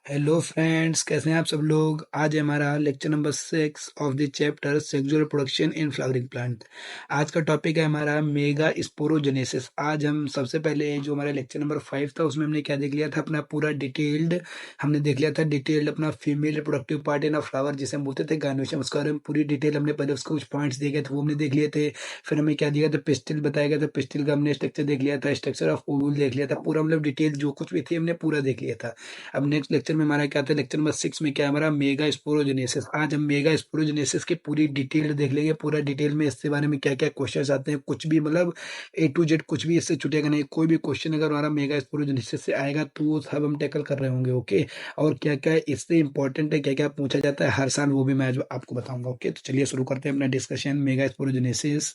Hello friends, कैसे हैं आप सब लोग। आज है हमारा lecture number 6 of the chapter sexual reproduction in flowering plant. आज का टॉपिक है हमारा मेगा स्पोरोजेनेसिस। आज हम सबसे पहले जो हमारा लेक्चर नंबर 5 था उसमें हमने क्या देख लिया था, अपना पूरा डिटेल्ड हमने देख लिया था डिटेल्ड अपना female reproductive part in a flower जिसे हम बोलते थे गाइनोशियम। उसके बारे में पूरी डिटेल हमने पहले उसके कुछ पॉइंट्स दिए गए थे वो हमने देख लिए थे। फिर हमें क्या दिया था, पिस्टिल बताया गया था, पिस्टिल का हमने स्ट्रक्चर देख लिया था, स्ट्रक्चर ऑफ ओवूल देख लिया था, पूरा मतलब डिटेल जो कुछ भी थी हमने पूरा देख लिया था। अब नेक्स्ट लेक्चर में हमारा क्या था, लेक्चर नंबर 6 में क्या है हमारा मेगा स्पोरोजेनेसिस। आज हम मेगा स्पोरोजेनेसिस की पूरी डिटेल देख लेंगे। पूरा डिटेल में इसके बारे में क्या क्या क्वेश्चंस आते हैं, कुछ भी मतलब A to Z कुछ भी इससे छूटेगा नहीं। कोई भी क्वेश्चन अगर हमारा मेगा स्पोरोजेनेसिस से आएगा तो वो सब हम टैकल कर रहे होंगे। ओके, और क्या क्या इससे इंपॉर्टेंट है, क्या क्या पूछा जाता है हर साल, वो भी मैं आज आपको बताऊंगा। ओके, तो चलिए शुरू करते हैं अपना डिस्कशन मेगा स्पोरोजेनेसिस।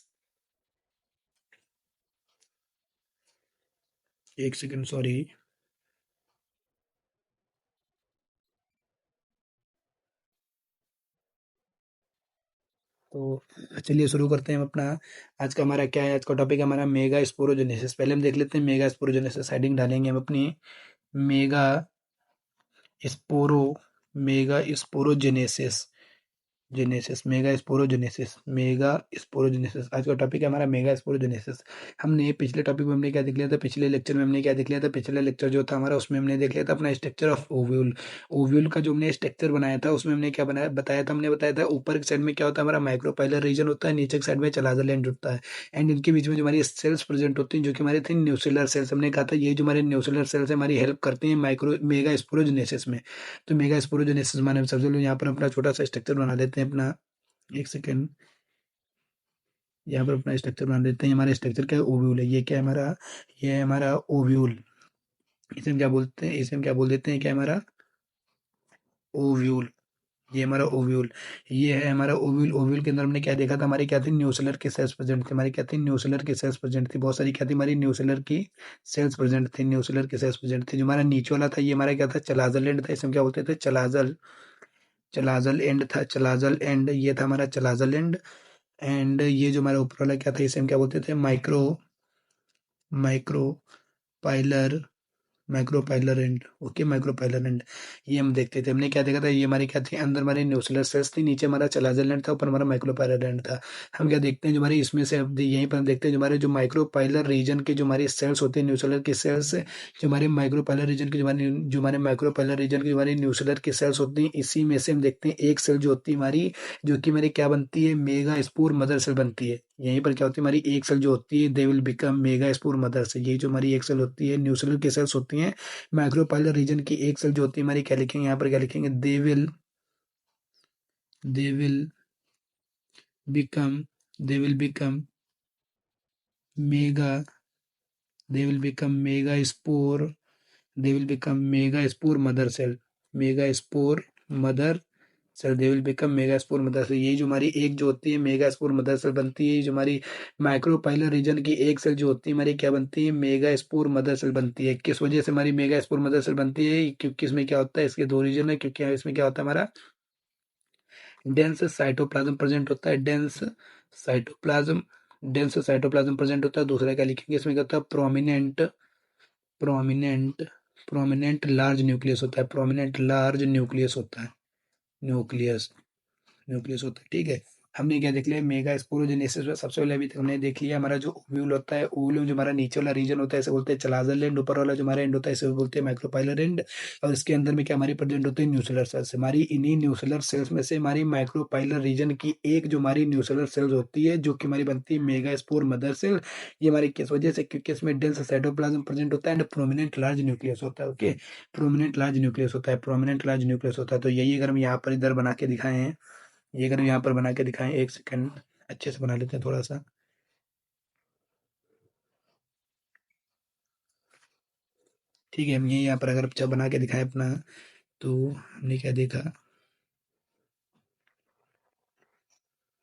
एक सेकंड, सॉरी। तो चलिए शुरू करते हैं हम अपना। आज का हमारा क्या है, आज का टॉपिक है हमारा मेगा स्पोरोजेनेसिस। पहले हम देख लेते हैं मेगा स्पोरोजेनेसिस। हेडिंग डालेंगे हम अपनी mega स्पोरो mega sporogenesis. Mega sporogenesis आज का टॉपिक है हमारा मेगा स्पोरोजेनेसिस। हमने पिछले टॉपिक में हमने क्या देख लिया था, पिछले लेक्चर में हमने क्या देख लिया था, पिछले लेक्चर जो था हमारा उसमें हमने देख लिया था अपना स्ट्रक्चर ऑफ ओव्यूल। ओव्यूल का जो हमने स्ट्रक्चर बनाया था उसमें हमने क्या बनाया बताया था, हमने बताया था ऊपर की साइड में क्या होता है हमारा माइक्रोपाइलर रीजन होता है, नीचे की साइड में चलाजल एंड होता है। एंड इनके बीच में जो हमारी सेल्स प्रेजेंट होती हैं जो कि हमारे थे न्यूसिलर सेल्स। हमने कहा था ये जो हमारे न्यूसिलर सेल्स है हमारी हेल्प करती हैं माइक्रो मेगा स्पोरोजेनेसिस में। तो मेगा स्पोरोजेनेसिस माने सबसे पहले यहाँ पर अपना छोटा सा स्ट्रक्चर बना लेते हैं अपना। एक सेकेंड, यहाँ पर अपना स्ट्रक्चर बना देते हैं। हमारा स्ट्रक्चर क्या है, ओव्यूल है। ये क्या है हमारा, ये है हमारा ओव्यूल। इसे हम क्या बोलते हैं, इसे हम क्या बोल देते हैं, क्या है हमारा ओव्यूल। ये हमारा ओव्यूल, ये है हमारा ओव्यूल। ओव्यूल के अंदर हमने क्या देखा था, हमारी क्या थी न्यूसेलर की सेल्स प्रेजेंट थी। हमारी क्या थी, न्यूसेलर की सेल्स प्रेजेंट थी। बहुत सारी क्या थी हमारी न्यूसेलर की सेल्स प्रेजेंट थी, न्यूसेलर की सेल्स प्रेजेंट थी। जो हमारा नीचे वाला था ये हमारा क्या था, चलाजल एंड था। इसे हम क्या बोलते थे, चलाजल। चलाजल एंड था, चलाजल एंड, ये था हमारा चलाजल एंड। एंड ये जो हमारा ऊपर वाला क्या था, इसे हम क्या बोलते थे, micro micropylar micropylar end. Okay, micropylar end. ये हम देखते थे, हमने क्या देखा था, ये हमारी क्या थी, अंदर हमारी न्यूक्लियर सेल्स थी, नीचे हमारा चलाजल एंड था, ऊपर हमारा माइक्रोपाइलर एंड था। हम क्या देखते हैं, जो हमारे इसमें से यहीं पर हम देखते हैं जो हमारे जो माइक्रोपाइलर रीजन की जो हमारी सेल्स होती है, न्यूक्लियर की सेल्स, जो हमारे माइक्रोपाइलर रीजन की जो हमारे माइक्रोपाइलर रीजन की जो हमारी न्यूक्लियर की सेल्स होती हैं, इसी में से हम देखते हैं एक सेल जो होती है हमारी, जो कि हमारी क्या बनती है, मेगा स्पोर मदर सेल बनती है। यहीं पर क्या होती है, हमारी एक सेल जो होती है they will become mega spore mother cell. ये जो हमारी एक सेल होती है न्यूक्लियर की सेल्स होती हैं, माइक्रोपाइलर रीजन की एक सेल जो होती है हमारी, क्या लिखेंगे यहाँ पर, क्या लिखेंगे, they will become they will become mega they will become mega spore they will become mega spore mother cell. Mega spore mother cell, they will become mega spore mother cell. यही जो हमारी एक जो होती है मेगा स्पोर मदर सेल बनती है। जो हमारी माइक्रोपाइलर रीजन की एक सेल जो होती है हमारी, क्या बनती है, मेगा स्पोर मदर सेल बनती है। किस वजह से हमारी मेगा स्पोर मदर सेल बनती है, क्योंकि इसमें क्या होता है, इसके दो रीजन है। क्योंकि इसमें क्या होता है हमारा डेंस साइटोप्लाज्म प्रेजेंट होता है, साइटोप्लाज्म डेंस साइटोप्लाज्म प्रेजेंट होता है। दूसरा क्या लिखेंगे, इसमें क्या होता है, प्रोमिनेंट प्रोमिनेंट लार्ज न्यूक्लियस होता है, प्रोमिनेंट लार्ज न्यूक्लियस होता है, न्यूक्लियस न्यूक्लियस होता है। ठीक है, हमने क्या देख लिया, मेगा स्पोरोजेनेसिस में सबसे पहले अभी तक हमने देख लिया हमारा जो ओव्यूल होता है। ओव्यूल में जो हमारा नीचे वाला रीजन होता है इसे बोलते हैं चलाजल एंड, ऊपर वाला जो हमारा एंड होता है इसे बोलते हैं माइक्रोपाइलर एंड। और इसके अंदर में क्या हमारी प्रेजेंट होती है, न्यूसेलर सेल्स। हमारी इन्हीं न्यूसेलर सेल्स में से हमारी माइक्रोपाइलर रीजन की एक जो हमारी न्यूसेलर सेल्स होती है जो कि हमारी बनती है मेगा स्पोर मदर सेल। ये हमारी किस वजह से, क्योंकि इसमें डेंस साइटोप्लाज्म प्रेजेंट होता है एंड प्रोमिनेंट लार्ज न्यूक्लियस होता है। ओके, प्रोमिनेंट लार्ज न्यूक्लियस होता है। तो यही अगर हम यहाँ पर इधर बना के दिखाए हैं, ये अगर यहाँ पर बना के दिखाएं, एक सेकंड अच्छे से बना लेते हैं थोड़ा सा। ठीक है, हम ये यहाँ पर अगर अच्छा बना के दिखाएं अपना, तो हमने क्या देखा।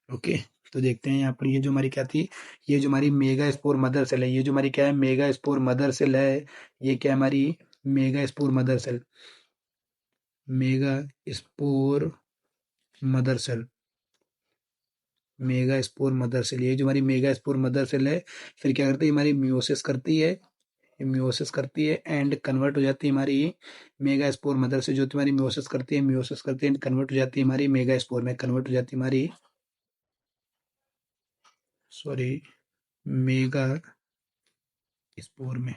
ओके, तो देखते हैं यहाँ पर, ये जो हमारी क्या थी, ये जो हमारी मेगा स्पोर मदर सेल है, ये जो हमारी क्या है, मेगा स्पोर मदर सेल है। ये क्या है हमारी, mega spore mother cell, mega spore mother cell, mega spore mother cell. ये जो हमारी मेगा स्पोर मदर सेल है, फिर क्या करती है, हमारी म्यूसिस करती है। ये मियोसिस करती है एंड कन्वर्ट हो जाती है हमारी मेगा स्पोर मदर से, जो तुम्हारी मियोसिस करती है, मियोसिस करती है एंड कन्वर्ट हो जाती है हमारी मेगा स्पोर में, कन्वर्ट हो जाती है हमारी, सॉरी, मेगा स्पोर में।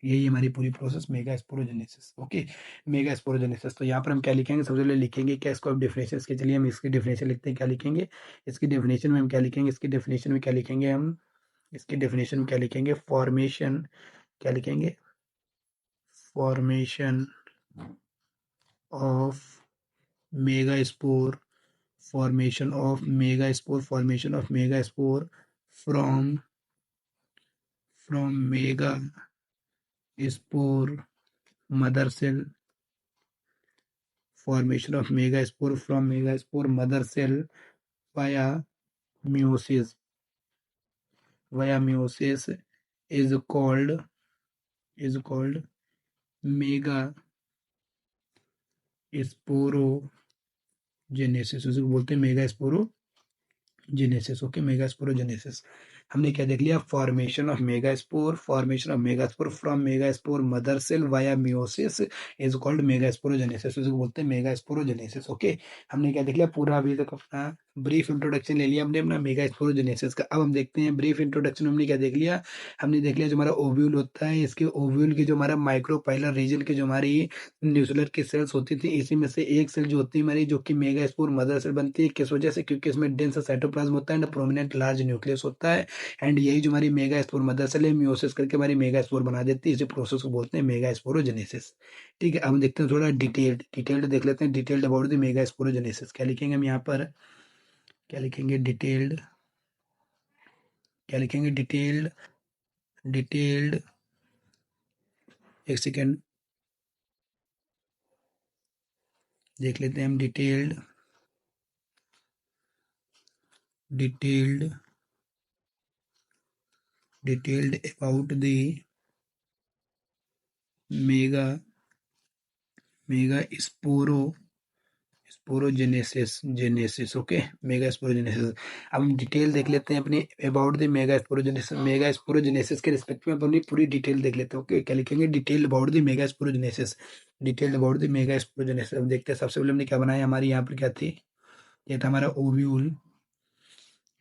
यही हमारी पूरी process mega sporogenesis. Okay, mega sporogenesis. तो यहाँ पर हम क्या लिखेंगे, सबसे पहले लिखेंगे क्या, इसको अब डेफिनेशन इसके, चलिए हम इसकी डेफिनेशन लिखते हैं। क्या लिखेंगे इसकी डेफिनेशन में, हम क्या लिखेंगे इसकी डेफिनेशन में, क्या लिखेंगे हम इसकी डेफिनेशन में, क्या लिखेंगे, फॉर्मेशन, क्या लिखेंगे, formation of mega spore, formation of megaspore, formation of megaspore from mega spore mother cell, formation of megaspore from megaspore mother cell via meiosis, via meiosis is called mega sporogenesis, उसे बोलते हैं mega genesis. Okay, megasporogenesis. हमने क्या देख लिया, formation of megaspore, formation of megaspore from megaspore mother cell via meiosis is called megasporogenesis, उसे बोलते हैं मेगास्पोरोजेनेसिस। ओके, हमने क्या देख लिया, पूरा अभी तक अपना ब्रीफ इंट्रोडक्शन ले लिया हमने अपना मेगास्पोरोजेनेसिस का। अब हम देखते हैं ब्रीफ इंट्रोडक्शन में हमने क्या देख लिया, हमने देख लिया जो हमारा ओव्यूल होता है, इसके ओव्यूल की जो हमारा माइक्रोपाइलर रीजन की जो हमारी न्यूक्लियर की सेल्स होती थी, इसी में से एक सेल जो होती है हमारी, जो कि मेगास्पोर मदर सेल बनती है, किस वजह से, क्योंकि इसमें डेंस साइटोप्लाज्म होता है एंड प्रोमिनेंट लार्ज न्यूक्लियस होता है, एंड यही जो हमारी मेगास्पोर मदर सेल है, मियोसिस करके हमारी मेगास्पोर बना देती है। इसी प्रोसेस को बोलते हैं मेगास्पोरोजेनेसिस। ठीक है, अब हम देखते हैं थोड़ा डिटेल्ड देख लेते हैं, डिटेल्ड अबाउट द मेगास्पोरोजेनेसिस। क्या लिखेंगे हम यहाँ पर, क्या लिखेंगे, डिटेल्ड, क्या लिखेंगे, डिटेल्ड, डिटेल्ड, एक सेकेंड देख लेते हैं हम, detailed, detailed, detailed about the mega mega sporogenesis, genesis. Okay, mega sporogenesis. अब हम डिटेल देख लेते हैं अपनी about the mega sporogenesis, mega sporogenesis के रिस्पेक्ट में अपनी पूरी डिटेल देख लेते हैं। ओके, क्या लिखेंगे, detail about the mega sporogenesis, detail about the mega sporogenesis. अब देखते हैं, सबसे पहले हमने क्या बनाया, हमारी यहाँ पर क्या थी, ये था हमारा ओव्यूल।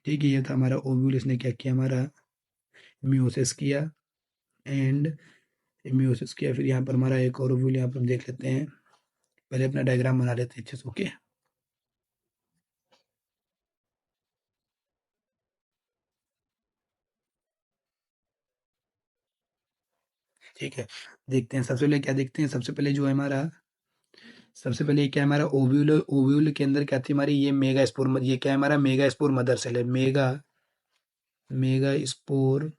ठीक है, ये था हमारा ओव्यूल, इसने क्या किया, हमारा म्यूसिस किया एंड म्यूसिस किया, फिर यहाँ पर हमारा एक और ओव्यूल, यहाँ पर हम देख लेते हैं, पहले अपना डायग्राम बना लेते हैं अच्छे से। ओके, ठीक है, देखते हैं सबसे पहले क्या देखते हैं, सबसे पहले जो है हमारा, सबसे पहले ये क्या है हमारा ओव्यूल, ओव्यूल के अंदर क्या थी हमारी, ये मेगा स्पोर, ये क्या है हमारा मेगा स्पोर मदर सेल है, मेगा मेगा स्पोर,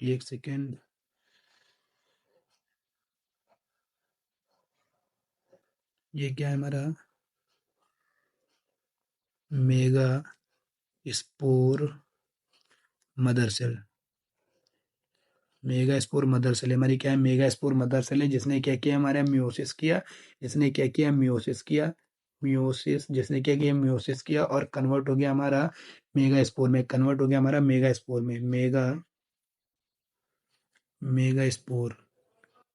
एक सेकेंड, ये क्या है हमारा mega spore mother cell, mega spore mother cell हमारी क्या है, मेगा स्पोर मदर सेल है, जिसने क्या किया, हमारा म्यूसिस किया, जिसने क्या किया, म्यूसिस किया, म्यूसिस, जिसने क्या किया, म्यूसिस किया और कन्वर्ट हो गया हमारा मेगा स्पोर में, कन्वर्ट हो गया हमारा मेगा स्पोर में, mega mega spore,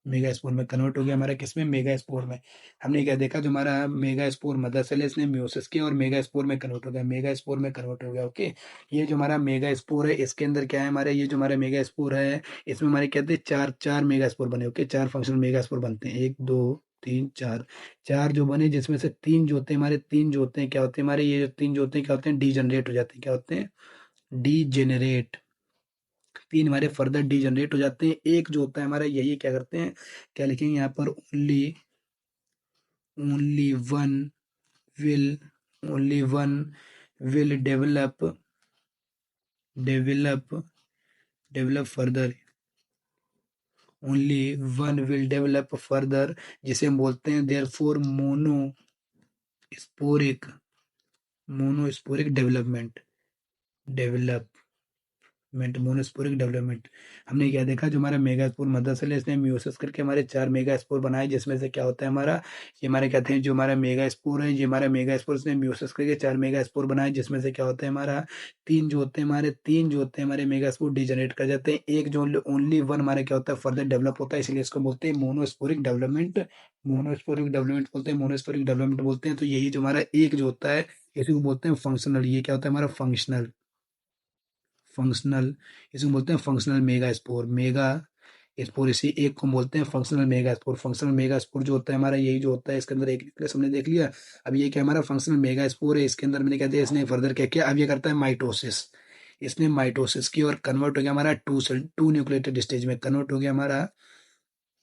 mega spore में कन्वर्ट हो गया हमारा, किसमें, मेगा स्पोर में। हमने क्या देखा, जो हमारा मेगा स्पोर मदर सेल है, इसने म्यूसिस किया और मेगा स्पोर में कन्वर्ट हो गया, मेगा स्पोर में कन्वर्ट हो गया। ओके, ये जो हमारा मेगा स्पोर है, इसके अंदर क्या है हमारे, ये जो हमारा मेगा स्पोर है, इसमें हमारे कहते हैं चार चार मेगा स्पोर बने। ओके, चार फंक्शनल मेगा स्पोर बनते हैं, एक दो तीन चार, चार जो बने, जिसमें से तीन जो होते हैं हमारे, तीन जो होते हैं क्या होते हैं हमारे, ये जो तीन जो होते हैं क्या होते हैं, डीजनरेट हो जाते हैं, क्या होते हैं, डीजेनरेट, तीन हमारे फर्दर डीजनरेट हो जाते हैं, एक जो होता है हमारा, यही क्या करते हैं, क्या लिखेंगे यहाँ पर, only only one will only one will develop develop further, only one will develop further, जिसे हम बोलते हैं therefore monosporic development, develop monosporic development. हमने क्या देखा, जो हमारा मेगास्पोर मदर सेल है इसने म्यूसिस करके हमारे 4 मेगास्पोर बनाए, जिसमें से क्या होता है हमारा, ये हमारे कहते हैं जो हमारा मेगास्पोर है, ये हमारा मेगास्पोर इसने म्यूसिस करके 4 मेगास्पोर बनाए, जिसमें से क्या होता है हमारा, 3 जो होते हैं हमारे, 3 जो होते हैं हमारे मेगास्पोर डिजेनरेट कर जाते हैं, एक जो ओनली वन हमारे क्या होता है फर्दर डेवलप होता है, इसलिए इसको बोलते हैं मोनोस्पोरिक डेवलपमेंट। मोनोस्पोरिक डेवलपमेंट बोलते हैं, मोनोस्पोरिक डेवलपमेंट बोलते हैं। तो यही जो हमारा एक जो होता है इसी को बोलते हैं फंक्शनल। ये क्या होता है हमारा फंक्शनल, फंक्शनल, इसको बोलते हैं functional mega spore. Mega spore इसी एक को बोलते हैं functional mega spore. Functional mega spore जो होता है हमारा, यही जो होता है इसके अंदर एक न्यूक्लियस हमने देख लिया। अब ये क्या हमारा फंक्शनल मेगा स्पोर है, इसके अंदर मैंने क्या दिया, इसने फर्दर क्या किया, अब ये करता है माइटोसिस। इसने माइटोसिस की और कन्वर्ट हो गया हमारा टू न्यूक्लिएटेड स्टेज में, कन्वर्ट हो गया हमारा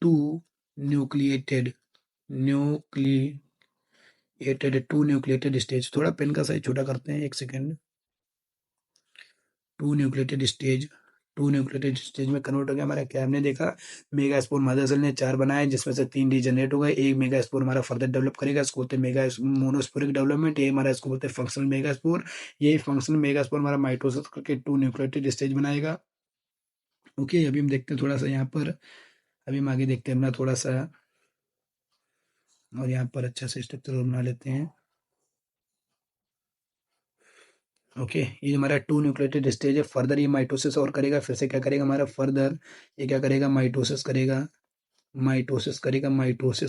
two nucleated two nucleated stage. थोड़ा पेन का साइज छोटा करते हैं, एक second. Two nucleated stage, two nucleated stage में कन्वर्ट हो गया हमारा क्या, हमने देखा मेगा स्पोर मदर सेल ने 4 बनाए, जिसमें से 3 डीजनरेट हो गए, एक मेगा स्पोर हमारा फर्दर डेवलप करेगा, इसको बोलते हैं मेगा मोनोस्पोरिक डेवलपमेंट। ये हमारा इसको बोलते हैं फंक्शनल मेगा स्पोर। ये फंक्शनल मेगा स्पोर हमारा माइटोसिस करके 2 न्यूक्लिएटेड स्टेज बनाएगा। ओके, अभी हम देखते हैं थोड़ा सा यहाँ पर, अभी हम आगे देखते हैं अपना थोड़ा सा, और यहाँ पर अच्छा से स्ट्रक्चर बना लेते हैं। ओके, ये हमारा 2 न्यूक्लिएटेड स्टेज है। फर्दर ये माइटोसिस और करेगा, फिर से क्या करेगा हमारा फर्दर, ये क्या करेगा माइटोसिस करेगा, माइटोसिस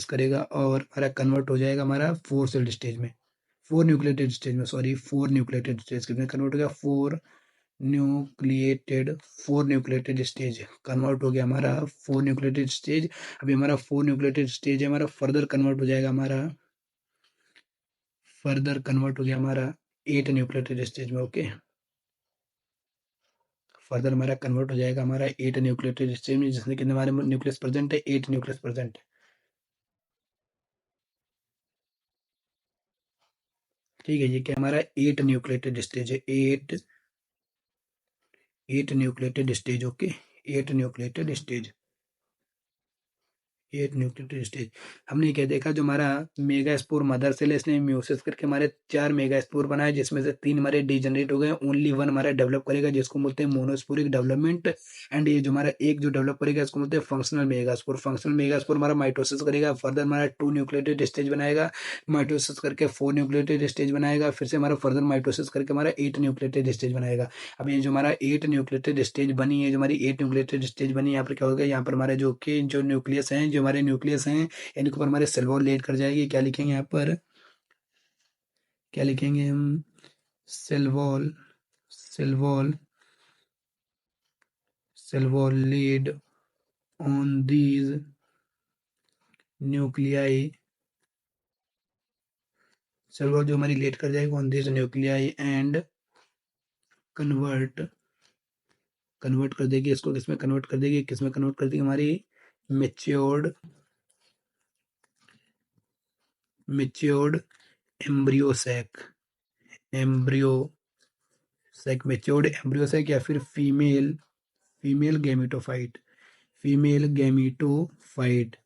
करेगा और हमारा कन्वर्ट हो जाएगा हमारा 4 सेल स्टेज में, 4 न्यूक्लिएटेड स्टेज में, सॉरी 4 न्यूक्लिएटेड स्टेज कितने कन्वर्ट हो गया, 4 न्यूक्लिएटेड स्टेज कन्वर्ट हो गया हमारा 4 न्यूक्लिएटेड स्टेज। अभी हमारा 4 न्यूक्लिएटेड स्टेज है हमारा, फर्दर कन्वर्ट हो जाएगा हमारा, फर्दर कन्वर्ट हो गया हमारा 8 न्यूक्लिएटेड स्टेज में। ओके, फर्दर हमारा कन्वर्ट हो जाएगा हमारा 8 न्यूक्लिएटेड स्टेज में, जिसमें कितने हमारे न्यूक्लियस प्रेजेंट है, 8 न्यूक्लियस प्रेजेंट है। ठीक है, ये क्या हमारा 8 न्यूक्लिएटेड स्टेज है, 8 nucleated stage. Okay, 8 nucleated stage, 8 nucleotide stage. हमने क्या देखा, जो हमारा मेगास्पोर मदर सेल है इसने म्यूसिस करके हमारे 4 मेगास्पोर बनाए, जिसमें से 3 हमारे डीजनरेट हो गए, ओनली वन हमारा डेवलप करेगा, जिसको बोलते हैं मोनोस्पोरिक डेवलपमेंट। एंड ये जो हमारा एक जो डेवलप करेगा इसको बोलते हैं फंक्शनल मेगास्पोर। फंक्शनल मेगास्पोर हमारा माइटोसिस करेगा, फर्दर हमारा 2 न्यूक्लियोटाइड स्टेज बनाएगा, माइटोसिस करके 4 न्यूक्लियोटाइड स्टेज बनाएगा, फिर से हमारा फर्दर माइटोसिस करके हमारा 8 न्यूक्लियोटाइड स्टेज बनाएगा। अब ये जो हमारा 8 न्यूक्लियोटाइड स्टेज बनी है, जो हमारी 8 न्यूक्लियोटाइड स्टेज बनी, यहाँ पर क्या होगा, यहाँ पर हमारे जो न्यूक्लियस हैं, जो हमारे न्यूक्लियस हैं इनके ऊपर हमारे सेल वॉल लेट कर जाएगी। क्या लिखेंगे यहाँ पर, क्या लिखेंगे हम, cell wall, cell wall, cell wall laid on these nuclei, cell wall जो हमारी लेट कर जाएगी on these nuclei and convert, convert कर देगी इसको, किसमें कन्वर्ट कर देगी, किसमें कन्वर्ट कर देगी, हमारी matured, matured embryo sac, embryo sac, matured embryo sac, या फिर female, female gametophyte, female gametophyte,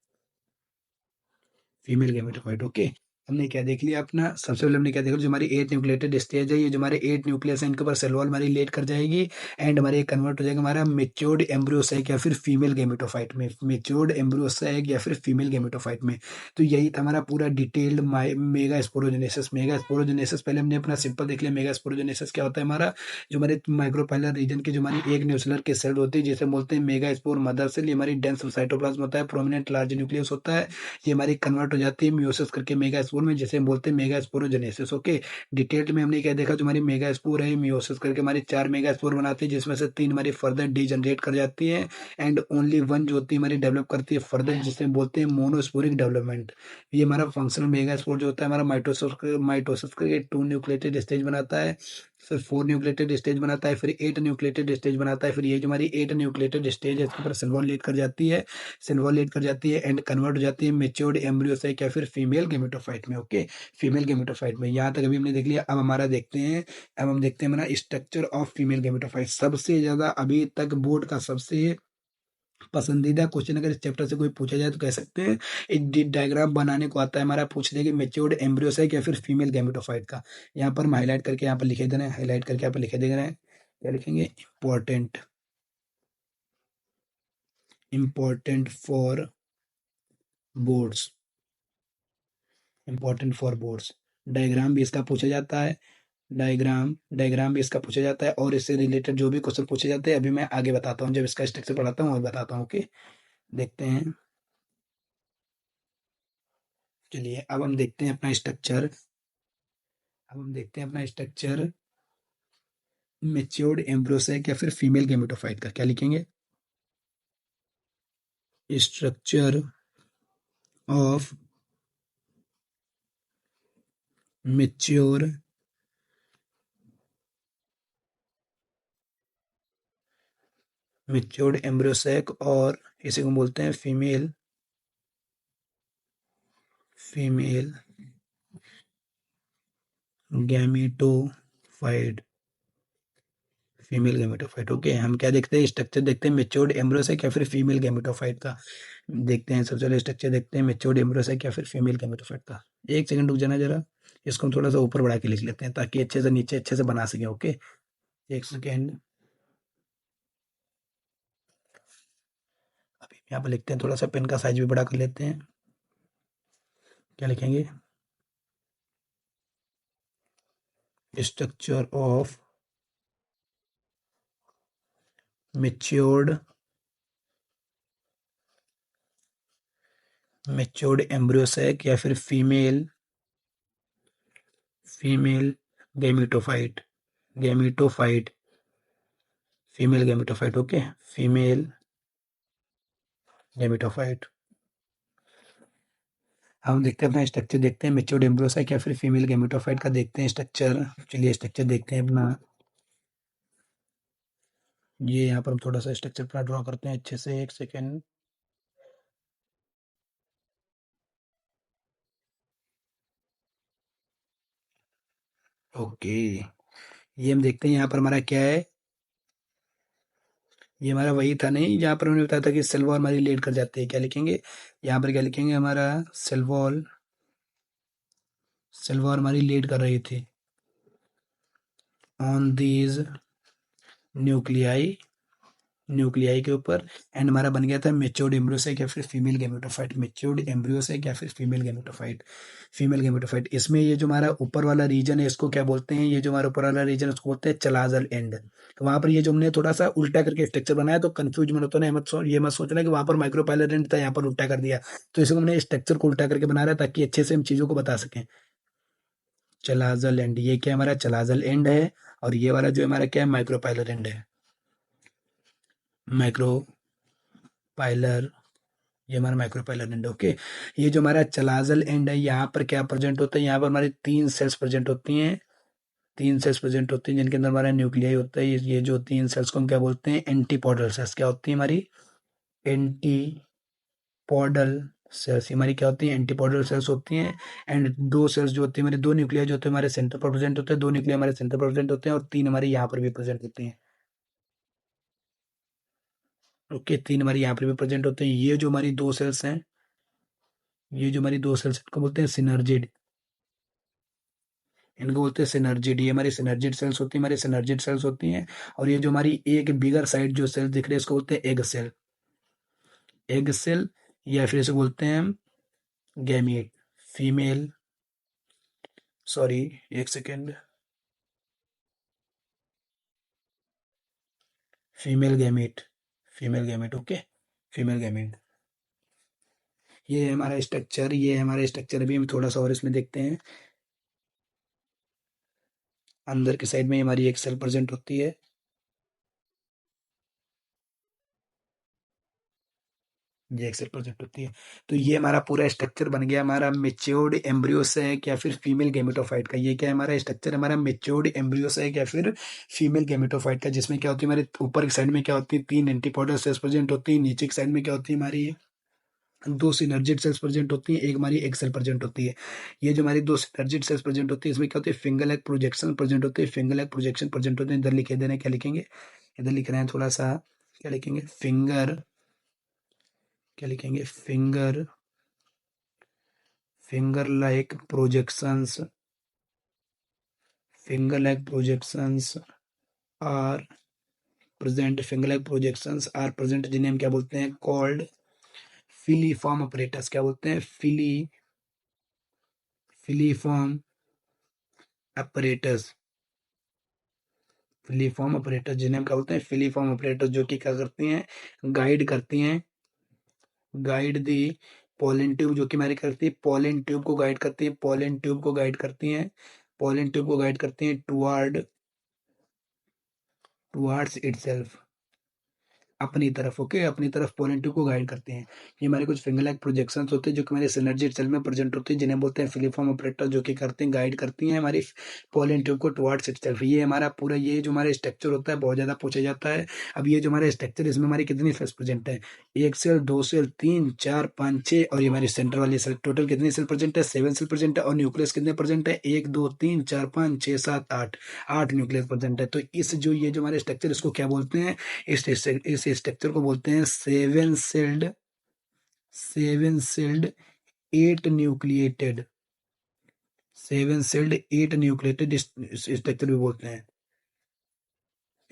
female gametophyte. Okay, हमने क्या देख लिया अपना, सबसे पहले हमने क्या देखा, जो हमारी 8 न्यूक्लिएटेड स्टेज है, ये जो हमारे 8 न्यूक्लियस है इनके ऊपर सेल वॉल हमारी लेट कर जाएगी, एंड हमारे कन्वर्ट हो जाएगा हमारा मेच्योर्ड एम्ब्रियोसाइक या फिर फीमेल गैमेटोफाइट में, मेच्योर्ड एम्ब्रियोसाइक या फिर फीमेल गैमेटोफाइट में। तो यही था हमारा पूरा detailed mega sporogenesis. Mega sporogenesis पहले हमने अपना सिंपल देख लिया, मेगा स्पोरोजेनेसिस क्या होता है हमारा, जो हमारे माइक्रोपाइलर रीजन की जो हमारी एक न्यूक्लियर की सेल होती है जिसे बोलते हैं मेगा स्पोर मदर सेल, ये हमारी डेंस साइटोप्लाज्म होता है, प्रोमिनेंट लार्ज न्यूक्लियस होता है, ये हमारी कन्वर्ट हो जाती है म्यूसिस करके मेगा स्पोर में, जिसे हम बोलते हैं मेगा स्पोरोजेनेसिस। ओके, डिटेल्ड में हमने क्या देखा, जो हमारी मेगा स्पोर है म्यूसिस करके हमारी 4 मेगा स्पोर बनाती है, जिसमें से 3 हमारी फर्दर डीजनरेट कर जाती है, एंड ओनली वन जो होती है हमारी डेवलप करती है फर्दर, जिसे बोलते हैं मोनोस्पोरिक डेवलपमेंट। ये हमारा फंक्शनल मेगा स्पोर जो होता है हमारा माइटोसिस करके 2 न्यूक्लिएटेड स्टेज बनाता है, फिर 4 न्यूक्लिएटेड स्टेज बनाता है, फिर 8 न्यूक्लिएटेड स्टेज बनाता है, फिर ये जो हमारी 8 न्यूक्लिएटेड स्टेज है इसके ऊपर सेल वॉल लेट कर जाती है, सेल वॉल लेट कर जाती है एंड कन्वर्ट हो जाती है मेच्योर्ड एम्ब्रियोसाइक या फिर फीमेल गेमेटोफाइट में। ओके, फीमेल गेमेटोफाइट में यहाँ तक अभी हमने देख लिया। अब हमारा देखते हैं, अब हम देखते हैं हमारा स्ट्रक्चर ऑफ फीमेल गेमेटोफाइट। सबसे ज्यादा अभी तक बोर्ड का सबसे पसंदीदा क्वेश्चन अगर इस चैप्टर से कोई पूछा जाए तो कह सकते हैं एक डायग्राम बनाने को आता है हमारा, पूछ लेंगे मेच्योर्ड एम्ब्रियोसाइक या फिर फीमेल गैमेटोफाइट का। यहाँ पर हम हाईलाइट करके यहाँ पर लिखे दे रहे हैं, हाईलाइट करके यहाँ पर लिखे दे रहे हैं। क्या लिखेंगे, important, important for boards, important for boards. Diagram भी इसका पूछा जाता है, डायग्राम भी इसका पूछा जाता है, और इससे रिलेटेड जो भी क्वेश्चन पूछे जाते हैं अभी मैं आगे बताता हूँ, जब इसका स्ट्रक्चर पढ़ाता हूँ और बताता हूँ। ओके, देखते हैं। चलिए अब हम देखते हैं अपना स्ट्रक्चर, अब हम देखते हैं अपना स्ट्रक्चर मेच्योर्ड एम्ब्रियोसेक या फिर फीमेल गेमेटोफाइट का। क्या लिखेंगे, structure of mature matured embryo sac, और इसी को बोलते हैं female, female gametophyte, female gametophyte. Okay, हम क्या देखते हैं, स्ट्रक्चर देखते हैं मेच्योर्ड एम्ब्रियोसेक या फिर फीमेल गैमेटोफाइट का। देखते हैं सबसे पहले स्ट्रक्चर देखते हैं मेच्योर्ड एम्ब्रियोसेक या फिर फीमेल गैमेटोफाइट का। एक सेकंड रुक जाना जरा, इसको हम थोड़ा सा ऊपर बढ़ा के लिख लेते हैं ताकि अच्छे से नीचे अच्छे से बना सके। ओके, एक सेकेंड, अभी यहाँ पर लिखते हैं, थोड़ा सा पेन का साइज भी बड़ा कर लेते हैं। क्या लिखेंगे, structure of matured matured embryo sac या फिर female, female gametophyte, gametophyte, female gametophyte. Okay, female gametophyte. हम देखते हैं अपना स्ट्रक्चर, देखते हैं मेच्योर्ड एम्ब्रियोसाइक या फिर फीमेल गैमेटोफाइट का, देखते हैं स्ट्रक्चर। चलिए स्ट्रक्चर देखते हैं अपना, ये यहाँ पर हम थोड़ा सा स्ट्रक्चर अपना ड्रॉ करते हैं अच्छे से। एक सेकेंड, ओके, ये हम देखते हैं यहाँ पर हमारा क्या है, ये हमारा वही था नहीं जहाँ पर उन्होंने बताया था कि सेल वॉल हमारी लीड कर जाती है। क्या लिखेंगे, यहाँ पर क्या लिखेंगे, हमारा सेल वॉल, सेल वॉल हमारी लीड कर रही थी ऑन दीज न्यूक्लियाई, न्यूक्लियाई के ऊपर। एंड हमारा बन गया था मेच्योर्ड एम्ब्रियोसाइक या फिर फीमेल गैमेटोफाइट, मेच्योर्ड एम्ब्रियोसाइक या फिर फीमेल गैमेटोफाइट, फीमेल गैमेटोफाइट। इसमें ये जो हमारा ऊपर वाला रीजन है इसको क्या बोलते हैं, ये जो हमारा ऊपर वाला रीजन है उसको बोलते हैं चलाजल एंड। तो वहां पर ये जो हमने थोड़ा सा उल्टा करके स्ट्रक्चर बनाया, तो कंफ्यूज मत होता ना, ये मत सोचना कि वहां पर माइक्रोपाइलर एंड था यहाँ पर उल्टा कर दिया। तो इसको हमने स्ट्रक्चर को उल्टा करके बना रहा है ताकि अच्छे से हम चीजों को बता सकें। चलाजल एंड, ये क्या हमारा चलाजल एंड है, और ये वाला जो हमारा क्या है, माइक्रोपाइलर एंड है, माइक्रो पाइलर, ये हमारा माइक्रोपाइलर एंड। ओके, ये जो हमारा चलाजल एंड है, यहाँ पर क्या प्रेजेंट होता है, यहाँ पर हमारी तीन सेल्स प्रेजेंट होती हैं, तीन सेल्स प्रेजेंट होती हैं जिनके अंदर हमारा न्यूक्लियाई होता है। ये जो तीन सेल्स को हम क्या बोलते हैं, एंटीपोडल सेल्स। क्या होती है हमारी, एंटीपोडल सेल्स, हमारी क्या होती है, एंटीपोडल सेल्स होती हैं। एंड दो सेल्स जो होती है हमारे, दो न्यूक्लियाई जो होते हैं हमारे सेंटर पर प्रेजेंट होते हैं, दो न्यूक्लियाई हमारे सेंटर पर प्रेजेंट होते हैं, और तीन हमारे यहाँ पर भी प्रेजेंट होते हैं। ओके, तीन हमारे यहाँ पर भी प्रेजेंट होते हैं। ये जो हमारी दो सेल्स हैं, ये जो हमारी दो सेल्स इनको बोलते हैं सिनर्जिड, इनको बोलते हैं सिनर्जिड। ये हमारी सिनर्जिड सेल्स होती है, हमारी सिनर्जिड सेल्स होती हैं। और ये जो हमारी एक बिगर साइड जो सेल दिख रही है इसको बोलते हैं एग सेल, एग सेल, या फिर इसे बोलते हैं हम गैमीट, फीमेल, सॉरी एक second, female gamete, female gamete. Okay, female gamete. ये है हमारा स्ट्रक्चर, ये है हमारा स्ट्रक्चर। अभी हम थोड़ा सा और इसमें देखते हैं। अंदर की साइड में हमारी एक सेल प्रेजेंट होती है, ये एक्सेल प्रोजेक्ट होती है। तो ये हमारा पूरा स्ट्रक्चर बन गया हमारा मेच्योर्ड एम्ब्रियो से है या फिर फीमेल गेमेटोफाइट का। ये क्या है हमारा स्ट्रक्चर, हमारा मेच्योर्ड एम्ब्रियो से है या फिर फीमेल गेमेटोफाइट का, जिसमें क्या होती है हमारे ऊपर की साइड में क्या होती है, तीन एंटीपोडल सेल्स प्रेजेंट होती है, नीचे की साइड में क्या होती है हमारी, दो सिनर्जिड सेल्स प्रेजेंट होती है, एक हमारी एक सेल प्रेजेंट होती है। ये जो हमारी दो सिनर्जिड सेल्स प्रेजेंट होती है इसमें क्या होती है, फिंगर लैग प्रोजेक्शन प्रेजेंट होती है, फिंगर लैग प्रोजेक्शन प्रेजेंट होते हैं। इधर लिखे देना, क्या लिखेंगे, इधर लिख रहे हैं थोड़ा सा, क्या लिखेंगे, फिंगर, क्या लिखेंगे, finger, finger like projections, finger like projections are present, finger projections are present, जिन्हें हम क्या बोलते हैं, कॉल्ड फिलीफॉर्म ऑपरेटर्स। क्या बोलते हैं, फिलीफॉर्म ऑपरेटर्स। फिलीफॉर्म ऑपरेटर जिन्हें हम क्या बोलते हैं, फिलीफॉर्म ऑपरेटर, जो कि क्या करती हैं, गाइड करती हैं, गाइड दी पोलन ट्यूब, जो कि हमारी करती है पोलन ट्यूब को गाइड करती है, पोलन ट्यूब को गाइड करती हैं, पोलन ट्यूब को गाइड करती हैं टुवार्ड्स इटसेल्फ, अपनी तरफ। ओके, अपनी तरफ पोलन ट्यूब को गाइड करते हैं। ये हमारे कुछ फिंगर लाइक प्रोजेक्शंस होते हैं जो कि हमारे सिनर्जी सेल में प्रेजेंट होती है, जिन्हें बोलते हैं फिलीफॉर्म ऑपरेटर, जो कि करते हैं, गाइड करती हैं हमारी पोलन ट्यूब को टुवार्ड्स इटसेल्फ। ये हमारा पूरा, ये जो हमारा स्ट्रक्चर होता है बहुत ज्यादा पूछा जाता है। अब ये जो हमारा स्ट्रक्चर, इसमें हमारी कितनी सेल्स प्रेजेंट है, एक सेल, दो सेल, तीन, चार, पाँच, छः, और ये हमारी सेंटर वाली सेल, टोटल कितनी सेल प्रेजेंट है, 7 सेल प्रेजेंट है। और न्यूक्लियस कितने प्रेजेंट है, एक, दो, तीन, चार, पाँच, छः, सात, आठ, 8 न्यूक्लियस प्रेजेंट है। तो इस जो ये जो हमारे स्ट्रक्चर, इसको क्या बोलते हैं, इस स्ट्रक्चर को बोलते हैं seven celled 8 nucleated, 7 sailed 8 nucleated structure भी बोलते हैं,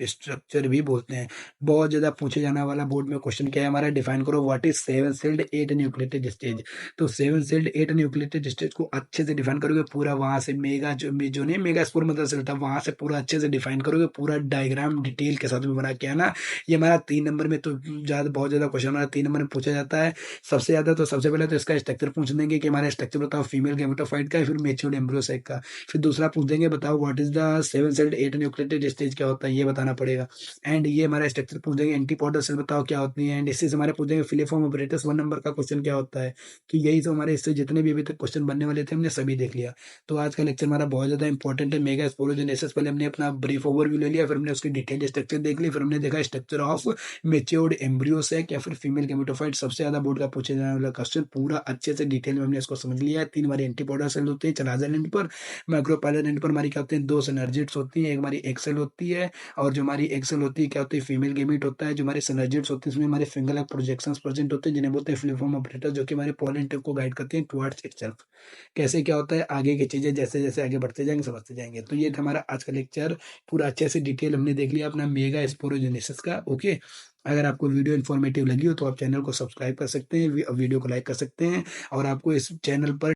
स्ट्रक्चर भी बोलते हैं। बहुत ज्यादा पूछे जाने वाला बोर्ड में क्वेश्चन क्या है हमारा, डिफाइन करो what is 7 sailed 8 nucleated stage. तो 7 सेल्ड 8 न्यूक्लिएटेड स्टेज को अच्छे से डिफाइन करोगे, पूरा वहां से मेगा जो नहीं, मेगा स्पोर मतलब सेल था, वहां से पूरा अच्छे से डिफाइन करोगे, पूरा डायग्राम डिटेल के साथ में बना के आना। ये हमारा 3 नंबर में, तो ज्यादा बहुत ज्यादा क्वेश्चन हमारा 3 नंबर में पूछा जाता है सबसे ज्यादा। तो सबसे पहले तो इसका स्ट्रक्चर पूछ देंगे कि हमारा स्ट्रक्चर बताओ फीमेल गैमेटोफाइट का है, फिर मेच्योर्ड एम्ब्रियोसाइट का। फिर दूसरा पूछ देंगे बताओ what is the 7 sailed 8 nucleated stage क्या होता है, ये बताना पड़ेगा। एंड ये हमारा स्ट्रक्चर पूछ देंगे एंटीपोडल सेल बताओ क्या होती है। एंड इससे हमारे पूछ देंगे फिलिफॉर्म ऑपरेटर्स 1 नंबर का क्वेश्चन क्या होता है। तो यही तो हमारे इससे जितने भी अभी तक क्वेश्चन बनने वाले थे, हमने सभी देख लिया। तो आज का लेक्चर हमारा बहुत ज्यादा इंपॉर्टेंट है, मेगा स्पोरोजेनेसिस। पहले हमने अपना ब्रीफ ओवरव्यू ले लिया, फिर हमने उसकी डिटेल स्ट्रक्चर देख ली, फिर हमने देखा स्ट्रक्चर ऑफ मेच्योर्ड एम्ब्रियोसैक या फिर फीमेल गैमेटोफाइट, सबसे ज्यादा बोर्ड का पूछे जाने वाला क्वेश्चन, पूरा अच्छे से डिटेल में हमने इसको समझ लिया है। 3 हमारी एंटीपोडल सेल होती है चलाजल एंड पर, माइक्रोपाइलर एंड पर हमारी क्या होते हैं, 2 सिनर्जिड्स होती है, एक हमारी एक्सेल होती है, और जो हमारी एक्सेल होती है क्या होती है, फीमेल गेमीट होता है। जो हमारे सिनर्जिड्स होते हैं इसमें हमारे फिंगर लाइक प्रोजेक्शंस प्रेजेंट होते हैं, जिन्हें बोलते हैं फिलिफॉर्म ऑपरेटर, जो कि हमारे पोलन ट्यूब को गाइड करते हैं टुवर्ड्स इटसेल्फ। कैसे क्या होता है, आगे की चीजें जैसे जैसे आगे बढ़ते जाएंगे समझते जाएंगे। तो ये था हमारा आज का लेक्चर, पूरा अच्छे से डिटेल हमने देख लिया अपना मेगा स्पोरोजेनेसिस का। ओके, अगर आपको वीडियो इन्फॉर्मेटिव लगी हो तो आप चैनल को सब्सक्राइब कर सकते हैं, वीडियो को लाइक कर सकते हैं, और आपको इस चैनल पर